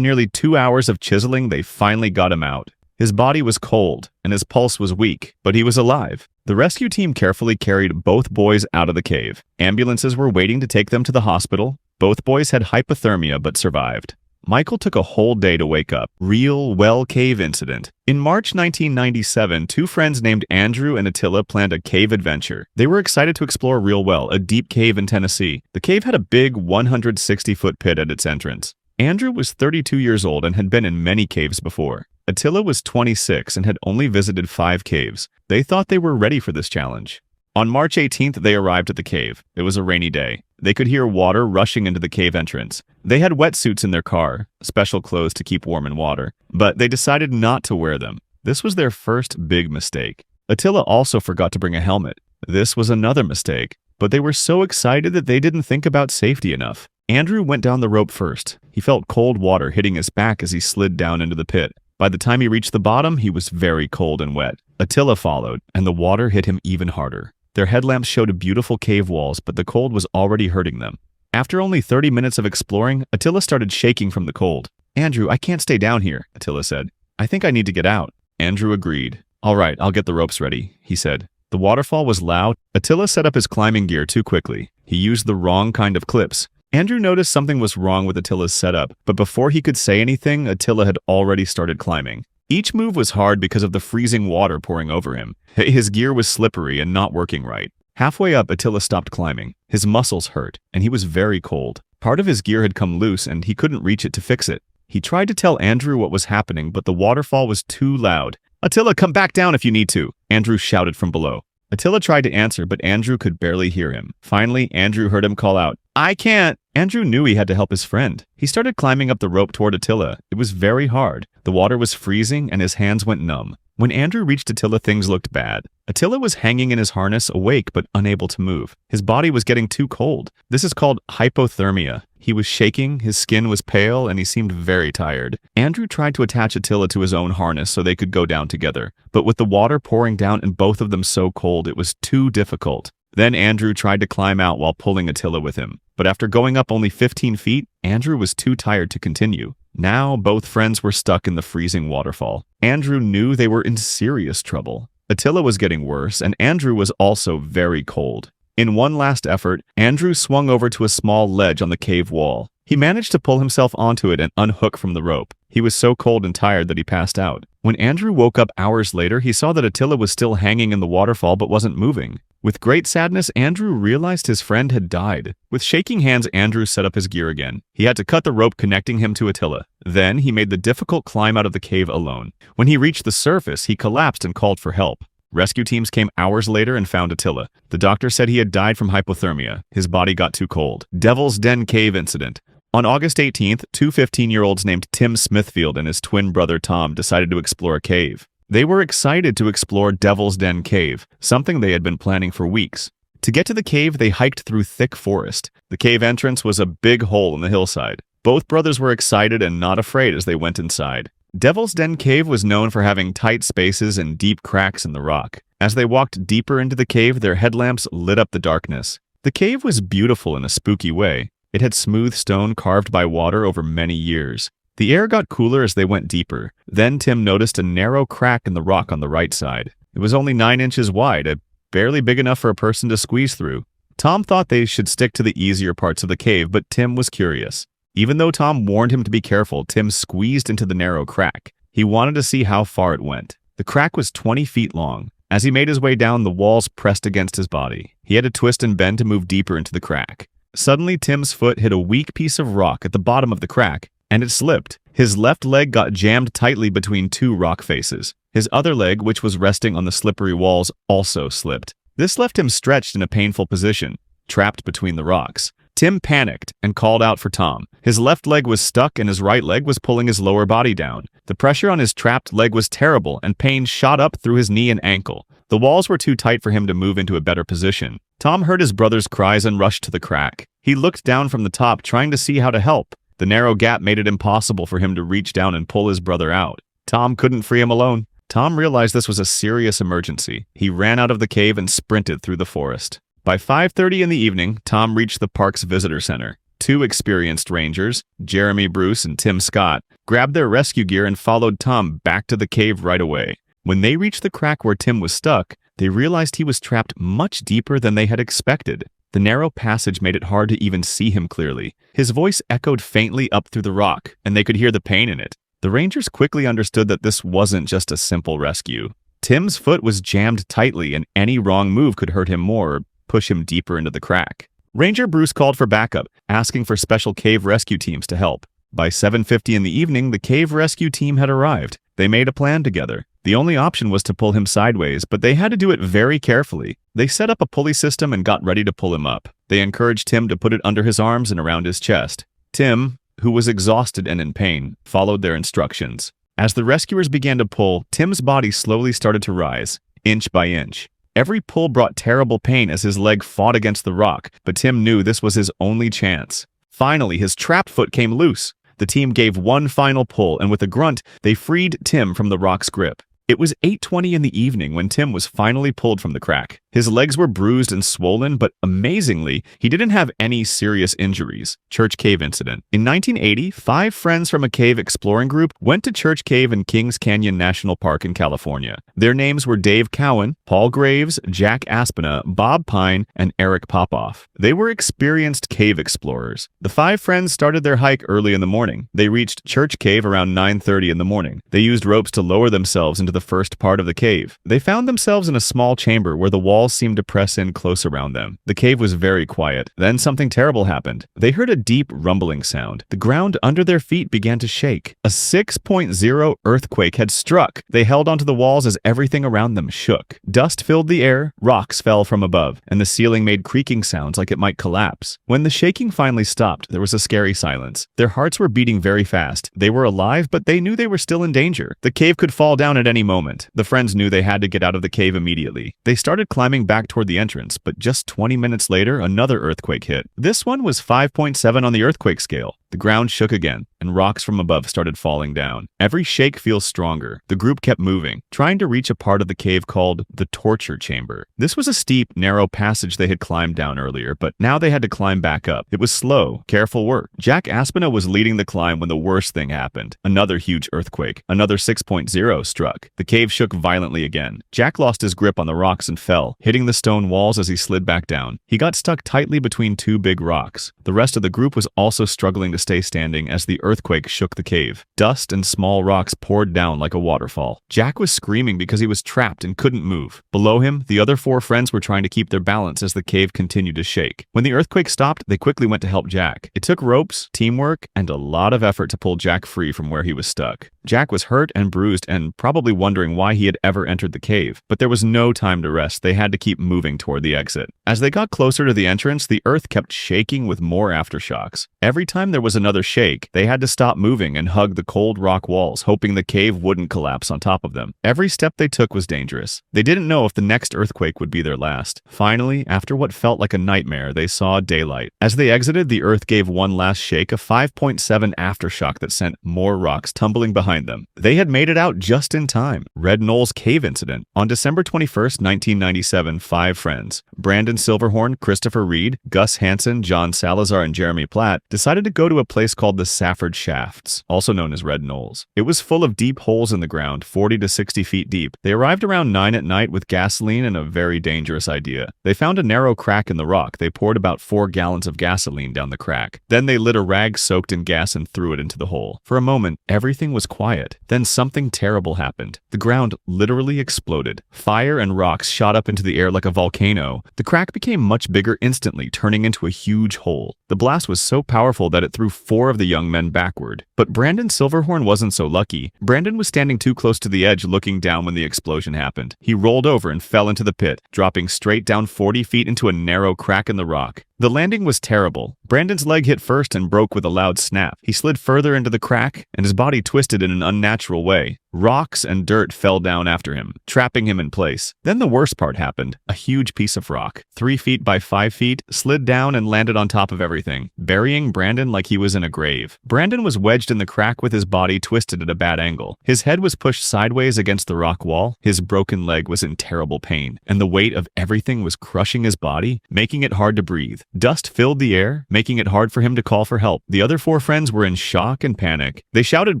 nearly 2 hours of chiseling, they finally got him out. His body was cold, and his pulse was weak, but he was alive. The rescue team carefully carried both boys out of the cave. Ambulances were waiting to take them to the hospital. Both boys had hypothermia but survived. Michael took a whole day to wake up. Real well cave incident. In March 1997, 2 friends named Andrew and Attila planned a cave adventure. They were excited to explore Real Well, a deep cave in Tennessee. The cave had a big 160-foot pit at its entrance. Andrew was 32 years old and had been in many caves before. Attila was 26 and had only visited 5 caves. They thought they were ready for this challenge. On March 18th, they arrived at the cave. It was a rainy day. They could hear water rushing into the cave entrance. They had wetsuits in their car, special clothes to keep warm in water, but they decided not to wear them. This was their first big mistake. Attila also forgot to bring a helmet. This was another mistake, but they were so excited that they didn't think about safety enough. Andrew went down the rope first. He felt cold water hitting his back as he slid down into the pit. By the time he reached the bottom, he was very cold and wet. Attila followed, and the water hit him even harder. Their headlamps showed beautiful cave walls, but the cold was already hurting them. After only 30 minutes of exploring, Attila started shaking from the cold. "Andrew, I can't stay down here," Attila said. "I think I need to get out." Andrew agreed. "All right, I'll get the ropes ready," he said. The waterfall was loud. Attila set up his climbing gear too quickly. He used the wrong kind of clips. Andrew noticed something was wrong with Attila's setup, but before he could say anything, Attila had already started climbing. Each move was hard because of the freezing water pouring over him. His gear was slippery and not working right. Halfway up, Attila stopped climbing. His muscles hurt, and he was very cold. Part of his gear had come loose, and he couldn't reach it to fix it. He tried to tell Andrew what was happening, but the waterfall was too loud. "Attila, come back down if you need to," Andrew shouted from below. Attila tried to answer, but Andrew could barely hear him. Finally, Andrew heard him call out, "I can't!" Andrew knew he had to help his friend. He started climbing up the rope toward Attila. It was very hard. The water was freezing, and his hands went numb. When Andrew reached Attila, things looked bad. Attila was hanging in his harness, awake but unable to move. His body was getting too cold. This is called hypothermia. He was shaking, his skin was pale, and he seemed very tired. Andrew tried to attach Attila to his own harness so they could go down together. But with the water pouring down and both of them so cold, it was too difficult. Then Andrew tried to climb out while pulling Attila with him. But after going up only 15 feet, Andrew was too tired to continue. Now, both friends were stuck in the freezing waterfall. Andrew knew they were in serious trouble. Attila was getting worse, and Andrew was also very cold. In one last effort, Andrew swung over to a small ledge on the cave wall. He managed to pull himself onto it and unhook from the rope. He was so cold and tired that he passed out. When Andrew woke up hours later, he saw that Attila was still hanging in the waterfall but wasn't moving. With great sadness, Andrew realized his friend had died. With shaking hands, Andrew set up his gear again. He had to cut the rope connecting him to Attila. Then, he made the difficult climb out of the cave alone. When he reached the surface, he collapsed and called for help. Rescue teams came hours later and found Attila. The doctor said he had died from hypothermia. His body got too cold. Devil's Den Cave Incident. On August 18th, two 15-year-olds named Tim Smithfield and his twin brother Tom decided to explore a cave. They were excited to explore Devil's Den Cave, something they had been planning for weeks. To get to the cave, they hiked through thick forest. The cave entrance was a big hole in the hillside. Both brothers were excited and not afraid as they went inside. Devil's Den Cave was known for having tight spaces and deep cracks in the rock. As they walked deeper into the cave, their headlamps lit up the darkness. The cave was beautiful in a spooky way. It had smooth stone carved by water over many years. The air got cooler as they went deeper. Then Tim noticed a narrow crack in the rock on the right side. It was only 9 inches wide, barely big enough for a person to squeeze through. Tom thought they should stick to the easier parts of the cave, but Tim was curious. Even though Tom warned him to be careful, Tim squeezed into the narrow crack. He wanted to see how far it went. The crack was 20 feet long. As he made his way down, the walls pressed against his body. He had to twist and bend to move deeper into the crack. Suddenly, Tim's foot hit a weak piece of rock at the bottom of the crack, and it slipped. His left leg got jammed tightly between two rock faces. His other leg, which was resting on the slippery walls, also slipped. This left him stretched in a painful position, trapped between the rocks. Tim panicked and called out for Tom. His left leg was stuck and his right leg was pulling his lower body down. The pressure on his trapped leg was terrible and pain shot up through his knee and ankle. The walls were too tight for him to move into a better position. Tom heard his brother's cries and rushed to the crack. He looked down from the top, trying to see how to help. The narrow gap made it impossible for him to reach down and pull his brother out. Tom couldn't free him alone. Tom realized this was a serious emergency. He ran out of the cave and sprinted through the forest. By 5:30 in the evening, Tom reached the park's visitor center. Two experienced rangers, Jeremy Bruce and Tim Scott, grabbed their rescue gear and followed Tom back to the cave right away. When they reached the crack where Tim was stuck, they realized he was trapped much deeper than they had expected. The narrow passage made it hard to even see him clearly. His voice echoed faintly up through the rock, and they could hear the pain in it. The rangers quickly understood that this wasn't just a simple rescue. Tim's foot was jammed tightly, and any wrong move could hurt him more or push him deeper into the crack. Ranger Bruce called for backup, asking for special cave rescue teams to help. By 7:50 in the evening, the cave rescue team had arrived. They made a plan together. The only option was to pull him sideways, but they had to do it very carefully. They set up a pulley system and got ready to pull him up. They encouraged Tim to put it under his arms and around his chest. Tim, who was exhausted and in pain, followed their instructions. As the rescuers began to pull, Tim's body slowly started to rise, inch by inch. Every pull brought terrible pain as his leg fought against the rock, but Tim knew this was his only chance. Finally, his trapped foot came loose. The team gave one final pull, and with a grunt, they freed Tim from the rock's grip. It was 8:20 in the evening when Tim was finally pulled from the crack. His legs were bruised and swollen, but amazingly, he didn't have any serious injuries. Church Cave Incident. In 1980, 5 friends from a cave exploring group went to Church Cave in Kings Canyon National Park in California. Their names were Dave Cowan, Paul Graves, Jack Aspina, Bob Pine, and Eric Popoff. They were experienced cave explorers. The 5 friends started their hike early in the morning. They reached Church Cave around 9:30 in the morning. They used ropes to lower themselves into the first part of the cave. They found themselves in a small chamber where the walls seemed to press in close around them. The cave was very quiet. Then something terrible happened. They heard a deep rumbling sound. The ground under their feet began to shake. A 6.0 earthquake had struck. They held onto the walls as everything around them shook. Dust filled the air, rocks fell from above, and the ceiling made creaking sounds like it might collapse. When the shaking finally stopped, there was a scary silence. Their hearts were beating very fast. They were alive, but they knew they were still in danger. The cave could fall down at any moment. The friends knew they had to get out of the cave immediately. They started climbing back toward the entrance, but just 20 minutes later, another earthquake hit. This one was 5.7 on the earthquake scale. The ground shook again, and rocks from above started falling down. Every shake feels stronger. The group kept moving, trying to reach a part of the cave called the torture chamber. This was a steep, narrow passage they had climbed down earlier, but now they had to climb back up. It was slow, careful work. Jack Aspina was leading the climb when the worst thing happened. Another huge earthquake. Another 6.0 struck. The cave shook violently again. Jack lost his grip on the rocks and fell, hitting the stone walls as he slid back down. He got stuck tightly between 2 big rocks. The rest of the group was also struggling to stay standing as the earthquake shook the cave. Dust and small rocks poured down like a waterfall. Jack was screaming because he was trapped and couldn't move. Below him, the other 4 friends were trying to keep their balance as the cave continued to shake. When the earthquake stopped, they quickly went to help Jack. It took ropes, teamwork, and a lot of effort to pull Jack free from where he was stuck. Jack was hurt and bruised and probably wondering why he had ever entered the cave, but there was no time to rest. They had to keep moving toward the exit. As they got closer to the entrance, the earth kept shaking with more aftershocks. Every time there was another shake, they had to stop moving and hug the cold rock walls, hoping the cave wouldn't collapse on top of them. Every step they took was dangerous. They didn't know if the next earthquake would be their last. Finally, after what felt like a nightmare, they saw daylight. As they exited, the earth gave one last shake, a 5.7 aftershock that sent more rocks tumbling behind them. They had made it out just in time. Red Knolls Cave Incident. On December 21st, 1997, 5 friends, Brandon Silverhorn, Christopher Reed, Gus Hansen, John Salazar, and Jeremy Platt, decided to go to a place called the Safford Shafts, also known as Red Knolls. It was full of deep holes in the ground, 40 to 60 feet deep. They arrived around 9 at night with gasoline and a very dangerous idea. They found a narrow crack in the rock. They poured about 4 gallons of gasoline down the crack. Then they lit a rag soaked in gas and threw it into the hole. For a moment, everything was quiet. Then something terrible happened. The ground literally exploded. Fire and rocks shot up into the air like a volcano. The crack became much bigger instantly, turning into a huge hole. The blast was so powerful that it threw 4 of the young men backward. But Brandon Silverhorn wasn't so lucky. Brandon was standing too close to the edge looking down when the explosion happened. He rolled over and fell into the pit, dropping straight down 40 feet into a narrow crack in the rock. The landing was terrible. Brandon's leg hit first and broke with a loud snap. He slid further into the crack, and his body twisted in an unnatural way. Rocks and dirt fell down after him, trapping him in place. Then the worst part happened. A huge piece of rock, 3 feet by 5 feet, slid down and landed on top of everything, burying Brandon like he was in a grave. Brandon was wedged in the crack with his body twisted at a bad angle. His head was pushed sideways against the rock wall. His broken leg was in terrible pain, and the weight of everything was crushing his body, making it hard to breathe. Dust filled the air, making it hard for him to call for help. The other 4 friends were in shock and panic. They shouted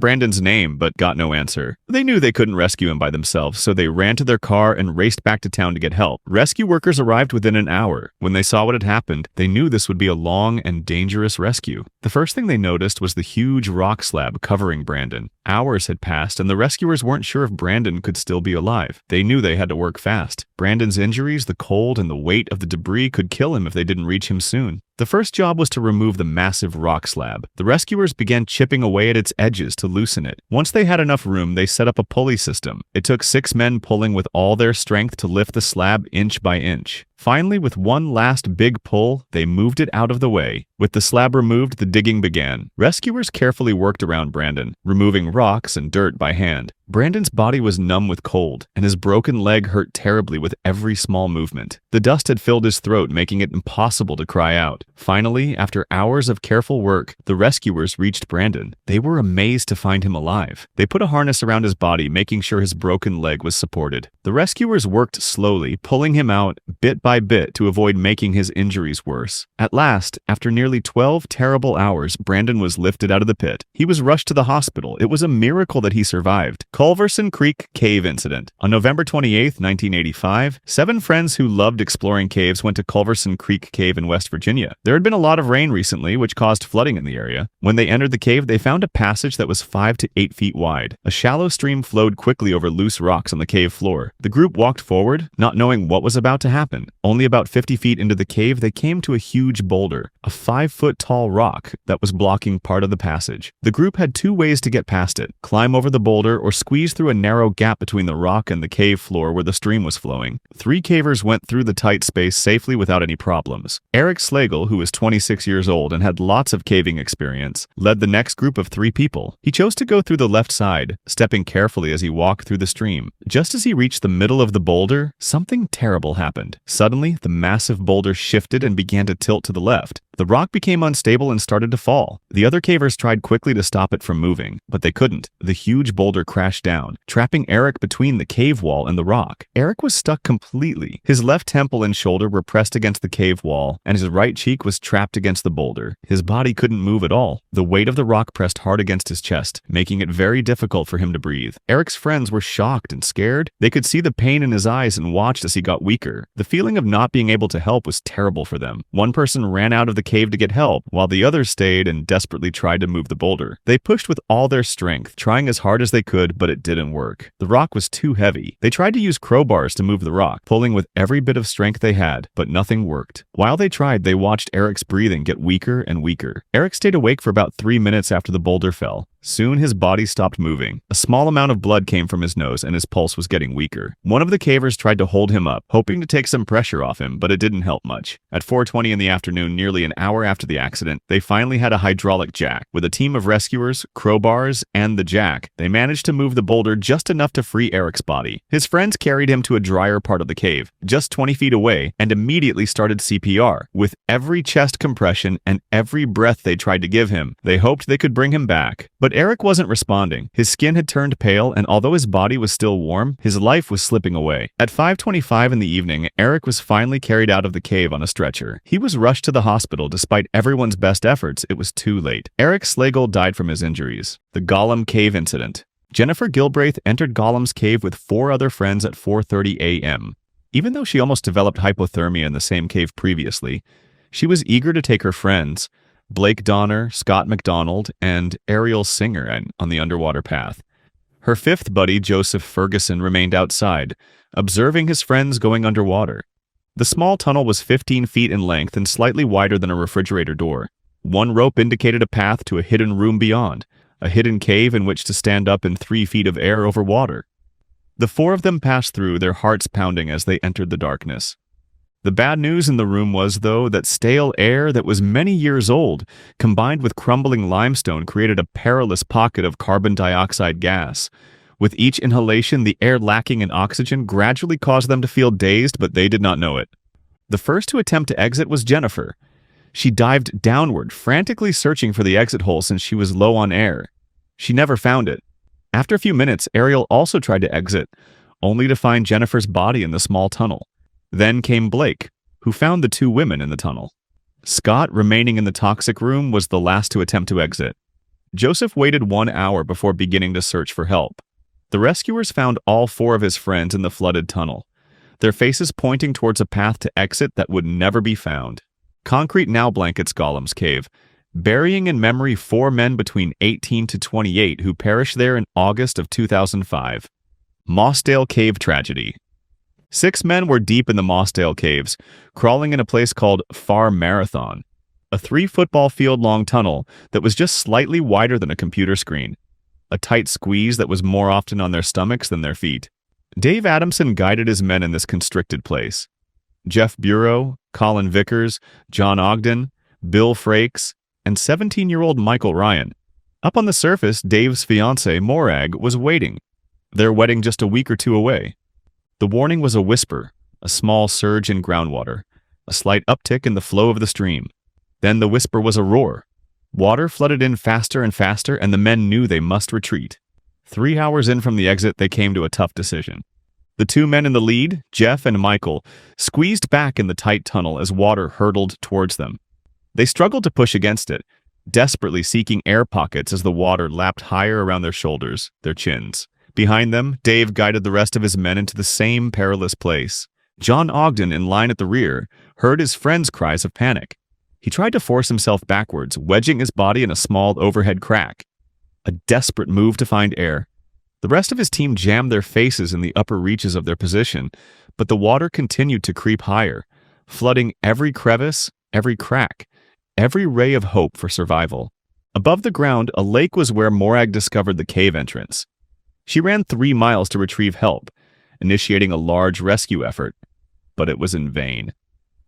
Brandon's name, but got no answer. They knew they couldn't rescue him by themselves, so they ran to their car and raced back to town to get help. Rescue workers arrived within an hour. When they saw what had happened, they knew this would be a long and dangerous rescue. The first thing they noticed was the huge rock slab covering Brandon. Hours had passed, and the rescuers weren't sure if Brandon could still be alive. They knew they had to work fast. Brandon's injuries, the cold, and the weight of the debris could kill him if they didn't reach him soon. The first job was to remove the massive rock slab. The rescuers began chipping away at its edges to loosen it. Once they had enough room, they set up a pulley system. It took 6 men pulling with all their strength to lift the slab inch by inch. Finally, with one last big pull, they moved it out of the way. With the slab removed, the digging began. Rescuers carefully worked around Brandon, removing rocks and dirt by hand. Brandon's body was numb with cold, and his broken leg hurt terribly with every small movement. The dust had filled his throat, making it impossible to cry out. Finally, after hours of careful work, the rescuers reached Brandon. They were amazed to find him alive. They put a harness around his body, making sure his broken leg was supported. The rescuers worked slowly, pulling him out bit by bit to avoid making his injuries worse. At last, after nearly 12 terrible hours, Brandon was lifted out of the pit. He was rushed to the hospital. It was a miracle that he survived. Culverson Creek Cave Incident. On November 28, 1985, 7 friends who loved exploring caves went to Culverson Creek Cave in West Virginia. There had been a lot of rain recently, which caused flooding in the area. When they entered the cave, they found a passage that was 5 to 8 feet wide. A shallow stream flowed quickly over loose rocks on the cave floor. The group walked forward, not knowing what was about to happen. Only about 50 feet into the cave, they came to a huge boulder, a 5-foot-tall rock that was blocking part of the passage. The group had 2 ways to get past it: climb over the boulder or squeeze through a narrow gap between the rock and the cave floor where the stream was flowing. 3 cavers went through the tight space safely without any problems. Eric Slagle, who was 26 years old and had lots of caving experience, led the next group of 3 people. He chose to go through the left side, stepping carefully as he walked through the stream. Just as he reached the middle of the boulder, something terrible happened. Suddenly, the massive boulder shifted and began to tilt to the left. The rock became unstable and started to fall. The other cavers tried quickly to stop it from moving, but they couldn't. The huge boulder crashed down, trapping Eric between the cave wall and the rock. Eric was stuck completely. His left temple and shoulder were pressed against the cave wall, and his right cheek was trapped against the boulder. His body couldn't move at all. The weight of the rock pressed hard against his chest, making it very difficult for him to breathe. Eric's friends were shocked and scared. They could see the pain in his eyes and watched as he got weaker. The feeling of not being able to help was terrible for them. One person ran out of the cave to get help, while the others stayed and desperately tried to move the boulder. They pushed with all their strength, trying as hard as they could, but it didn't work. The rock was too heavy. They tried to use crowbars to move the rock, pulling with every bit of strength they had, but nothing worked. While they tried, they watched Eric's breathing get weaker and weaker. Eric stayed awake for about 3 minutes after the boulder fell. Soon his body stopped moving. A small amount of blood came from his nose and his pulse was getting weaker. One of the cavers tried to hold him up, hoping to take some pressure off him, but it didn't help much. At 4:20 in the afternoon, nearly an hour after the accident, they finally had a hydraulic jack. With a team of rescuers, crowbars, and the jack, they managed to move the boulder just enough to free Eric's body. His friends carried him to a drier part of the cave, just 20 feet away, and immediately started CPR. With every chest compression and every breath they tried to give him, they hoped they could bring him back. But Eric wasn't responding. His skin had turned pale, and although his body was still warm, his life was slipping away. At 5:25 in the evening, Eric was finally carried out of the cave on a stretcher. He was rushed to the hospital. Despite everyone's best efforts, it was too late. Eric Slagle died from his injuries. The Gollum Cave Incident. Jennifer Gilbraith entered Gollum's cave with 4 other friends at 4:30 a.m. Even though she almost developed hypothermia in the same cave previously, she was eager to take her friends, Blake Donner, Scott McDonald, and Ariel Singer, on the underwater path. Her 5th buddy, Joseph Ferguson, remained outside, observing his friends going underwater. The small tunnel was 15 feet in length and slightly wider than a refrigerator door. One rope indicated a path to a hidden room beyond, a hidden cave in which to stand up in 3 feet of air over water. The 4 of them passed through, their hearts pounding as they entered the darkness. The bad news in the room was, though, that stale air that was many years old, combined with crumbling limestone, created a perilous pocket of carbon dioxide gas. With each inhalation, the air lacking in oxygen gradually caused them to feel dazed, but they did not know it. The first to attempt to exit was Jennifer. She dived downward, frantically searching for the exit hole since she was low on air. She never found it. After a few minutes, Ariel also tried to exit, only to find Jennifer's body in the small tunnel. Then came Blake, who found the 2 women in the tunnel. Scott, remaining in the toxic room, was the last to attempt to exit. Joseph waited 1 hour before beginning to search for help. The rescuers found all 4 of his friends in the flooded tunnel, their faces pointing towards a path to exit that would never be found. Concrete now blankets Gollum's cave, burying in memory 4 men between 18 to 28 who perished there in August of 2005. Mossdale Cave Tragedy. 6 men were deep in the Mossdale caves, crawling in a place called Far Marathon, a 3-football field-long tunnel that was just slightly wider than a computer screen, a tight squeeze that was more often on their stomachs than their feet. Dave Adamson guided his men in this constricted place. Jeff Bureau, Colin Vickers, John Ogden, Bill Frakes, and 17-year-old Michael Ryan. Up on the surface, Dave's fiancée, Morag, was waiting. their wedding just a week or two away. The warning was a whisper, a small surge in groundwater, a slight uptick in the flow of the stream. Then the whisper was a roar. Water flooded in faster and faster, and the men knew they must retreat. 3 hours in from the exit, they came to a tough decision. The 2 men in the lead, Jeff and Michael, squeezed back in the tight tunnel as water hurtled towards them. They struggled to push against it, desperately seeking air pockets as the water lapped higher around their shoulders, their chins. Behind them, Dave guided the rest of his men into the same perilous place. John Ogden, in line at the rear, heard his friends' cries of panic. He tried to force himself backwards, wedging his body in a small overhead crack. A desperate move to find air. The rest of his team jammed their faces in the upper reaches of their position, but the water continued to creep higher, flooding every crevice, every crack, every ray of hope for survival. Above the ground, a lake was where Morag discovered the cave entrance. She ran 3 miles to retrieve help, initiating a large rescue effort, but it was in vain.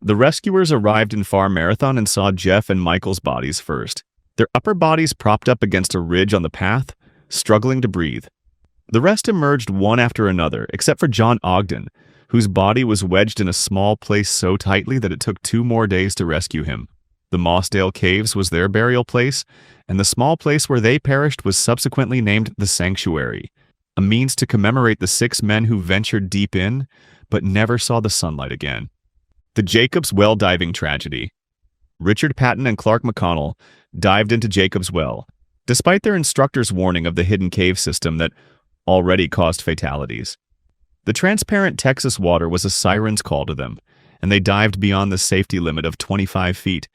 The rescuers arrived in Far Marathon and saw Jeff and Michael's bodies first, their upper bodies propped up against a ridge on the path, struggling to breathe. The rest emerged one after another, except for John Ogden, whose body was wedged in a small place so tightly that it took 2 more days to rescue him. The Mossdale Caves was their burial place, and the small place where they perished was subsequently named the Sanctuary, a means to commemorate the 6 men who ventured deep in, but never saw the sunlight again. The Jacob's Well diving tragedy. Richard Patton and Clark McConnell dived into Jacob's Well, despite their instructor's warning of the hidden cave system that already caused fatalities. The transparent Texas water was a siren's call to them, and they dived beyond the safety limit of 25 feet,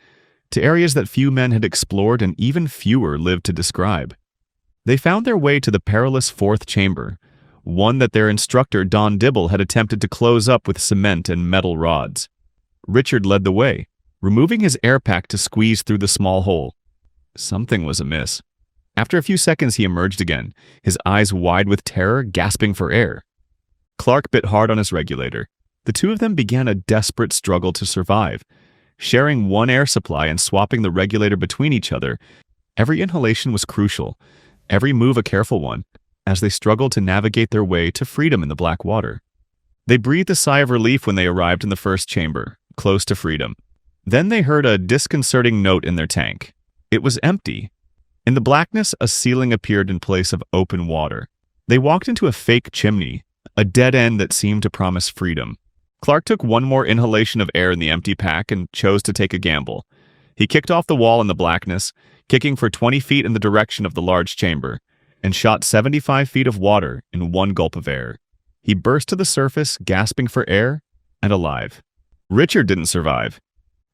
to areas that few men had explored and even fewer lived to describe. They found their way to the perilous 4th chamber, one that their instructor Don Dibble had attempted to close up with cement and metal rods. Richard led the way, removing his air pack to squeeze through the small hole. Something was amiss. After a few seconds, he emerged again, his eyes wide with terror, gasping for air. Clark bit hard on his regulator. The 2 of them began a desperate struggle to survive, sharing one air supply and swapping the regulator between each other. Every inhalation was crucial, every move a careful one, as they struggled to navigate their way to freedom in the black water. They breathed a sigh of relief when they arrived in the 1st chamber, close to freedom. Then they heard a disconcerting note in their tank. It was empty. In the blackness, a ceiling appeared in place of open water. They walked into a fake chimney, a dead end that seemed to promise freedom. Clark took one more inhalation of air in the empty pack and chose to take a gamble. He kicked off the wall in the blackness, kicking for 20 feet in the direction of the large chamber, and shot 75 feet of water in one gulp of air. He burst to the surface, gasping for air, and alive. Richard didn't survive.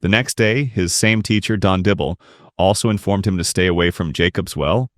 The next day, his same teacher, Don Dibble, also informed him to stay away from Jacob's Well.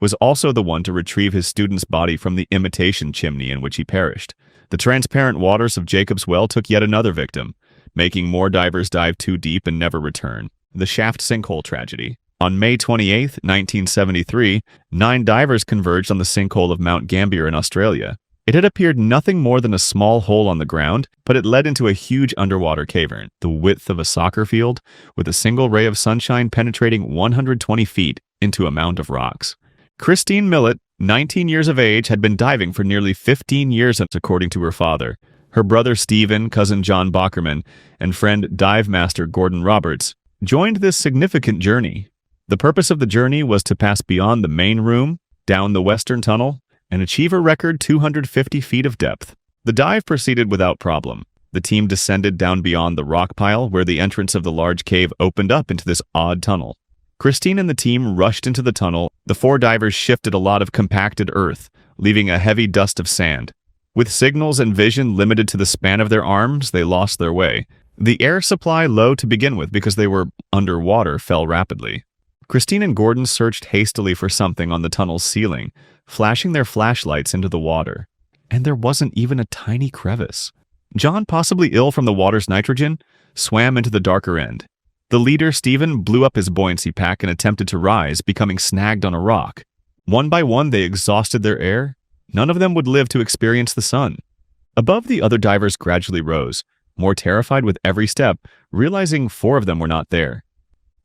Was also the one to retrieve his student's body from the imitation chimney in which he perished. The transparent waters of Jacob's Well took yet another victim, making more divers dive too deep and never return. The Shaft Sinkhole tragedy. On May 28, 1973, 9 divers converged on the sinkhole of Mount Gambier in Australia. It had appeared nothing more than a small hole on the ground, but it led into a huge underwater cavern, the width of a soccer field, with a single ray of sunshine penetrating 120 feet into a mound of rocks. Christine Millett, 19 years of age, had been diving for nearly 15 years, according to her father. Her brother Stephen, cousin John Bockerman, and friend dive master Gordon Roberts joined this significant journey. The purpose of the journey was to pass beyond the main room, down the western tunnel, and achieve a record 250 feet of depth. The dive proceeded without problem. The team descended down beyond the rock pile where the entrance of the large cave opened up into this odd tunnel. Christine and the team rushed into the tunnel. The 4 divers shifted a lot of compacted earth, leaving a heavy dust of sand. With signals and vision limited to the span of their arms, they lost their way. The air supply, low to begin with because they were underwater, fell rapidly. Christine and Gordon searched hastily for something on the tunnel's ceiling, flashing their flashlights into the water. And there wasn't even a tiny crevice. John, possibly ill from the water's nitrogen, swam into the darker end. The leader, Stephen, blew up his buoyancy pack and attempted to rise, becoming snagged on a rock. One by one, they exhausted their air. None of them would live to experience the sun. Above, the other divers gradually rose, more terrified with every step, realizing 4 of them were not there.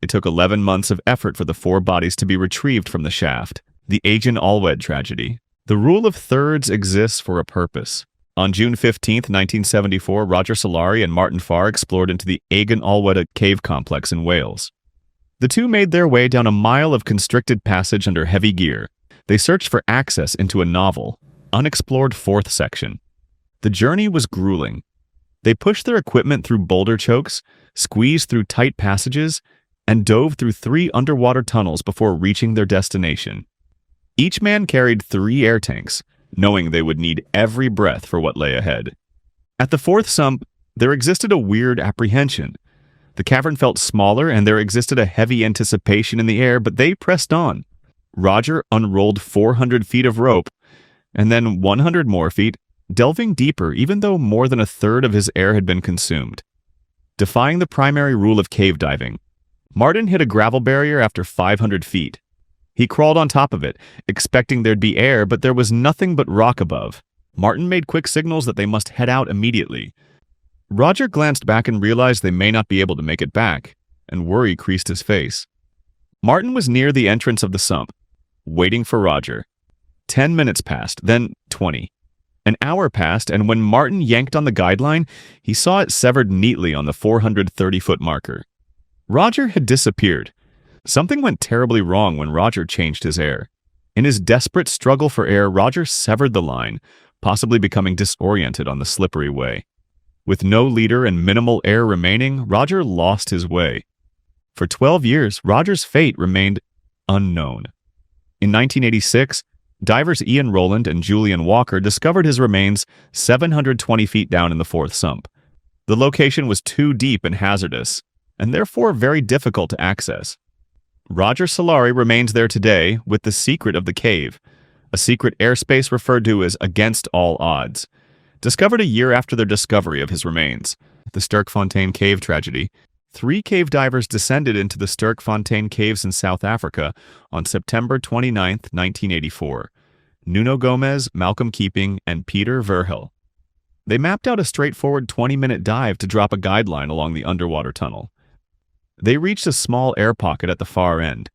It took 11 months of effort for the 4 bodies to be retrieved from the shaft. The Agen Allwedd tragedy. The rule of thirds exists for a purpose. On June 15, 1974, Roger Solari and Martin Farr explored into the Agen Allwedd cave complex in Wales. The two made their way down a mile of constricted passage under heavy gear. They searched for access into a novel, unexplored fourth section. The journey was grueling. They pushed their equipment through boulder chokes, squeezed through tight passages, and dove through 3 underwater tunnels before reaching their destination. Each man carried 3 air tanks, knowing they would need every breath for what lay ahead. At the fourth sump, there existed a weird apprehension. The cavern felt smaller, and there existed a heavy anticipation in the air, but they pressed on. Roger unrolled 400 feet of rope, and then 100 more feet, delving deeper even though more than a third of his air had been consumed. Defying the primary rule of cave diving, Martin hit a gravel barrier after 500 feet. He crawled on top of it, expecting there'd be air, but there was nothing but rock above. Martin made quick signals that they must head out immediately. Roger glanced back and realized they may not be able to make it back, and worry creased his face. Martin was near the entrance of the sump, waiting for Roger. 10 minutes passed, then 20. An hour passed, and when Martin yanked on the guideline, he saw it severed neatly on the 430-foot marker. Roger had disappeared. Something went terribly wrong when Roger changed his air. In his desperate struggle for air, Roger severed the line, possibly becoming disoriented on the slippery way. With no leader and minimal air remaining, Roger lost his way. For 12 years, Roger's fate remained unknown. In 1986, divers Ian Rowland and Julian Walker discovered his remains 720 feet down in the fourth sump. The location was too deep and hazardous, and therefore very difficult to access. Roger Solari remains there today with the secret of the cave, a secret airspace referred to as against all odds. Discovered a year after their discovery of his remains, the Sterkfontein cave tragedy, 3 cave divers descended into the Sterkfontein caves in South Africa on September 29, 1984. Nuno Gomez, Malcolm Keeping, and Peter Verhel. They mapped out a straightforward 20-minute dive to drop a guideline along the underwater tunnel. They reached a small air pocket at the far end,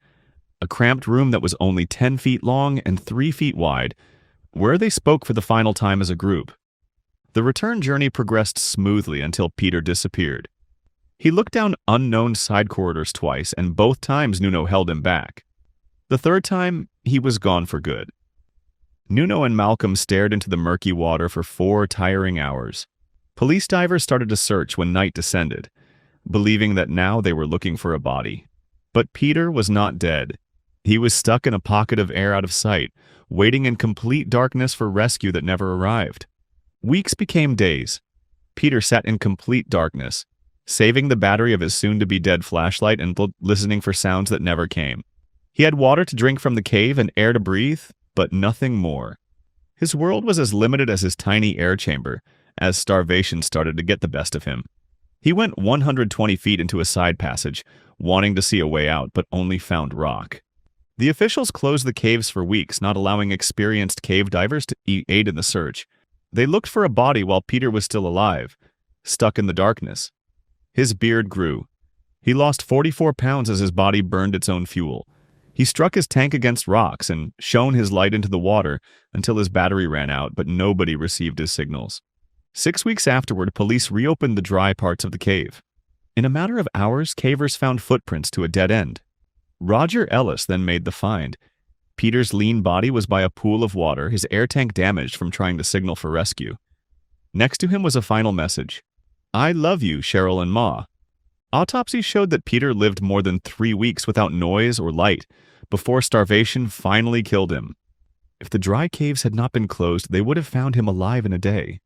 a cramped room that was only 10 feet long and 3 feet wide, where they spoke for the final time as a group. The return journey progressed smoothly until Peter disappeared. He looked down unknown side corridors twice, and both times Nuno held him back. The third time, he was gone for good. Nuno and Malcolm stared into the murky water for 4 tiring hours. Police divers started a search when night descended, believing that now they were looking for a body. But Peter was not dead. He was stuck in a pocket of air out of sight, waiting in complete darkness for rescue that never arrived. Weeks became days. Peter sat in complete darkness, saving the battery of his soon-to-be-dead flashlight and listening for sounds that never came. He had water to drink from the cave and air to breathe, but nothing more. His world was as limited as his tiny air chamber, as starvation started to get the best of him. He went 120 feet into a side passage, wanting to see a way out, but only found rock. The officials closed the caves for weeks, not allowing experienced cave divers to aid in the search. They looked for a body while Peter was still alive, stuck in the darkness. His beard grew. He lost 44 pounds as his body burned its own fuel. He struck his tank against rocks and shone his light into the water until his battery ran out, but nobody received his signals. 6 weeks afterward, police reopened the dry parts of the cave. In a matter of hours, cavers found footprints to a dead end. Roger Ellis then made the find. Peter's lean body was by a pool of water, his air tank damaged from trying to signal for rescue. Next to him was a final message. "I love you, Cheryl and Ma." Autopsy showed that Peter lived more than 3 weeks without noise or light, before starvation finally killed him. If the dry caves had not been closed, they would have found him alive in a day.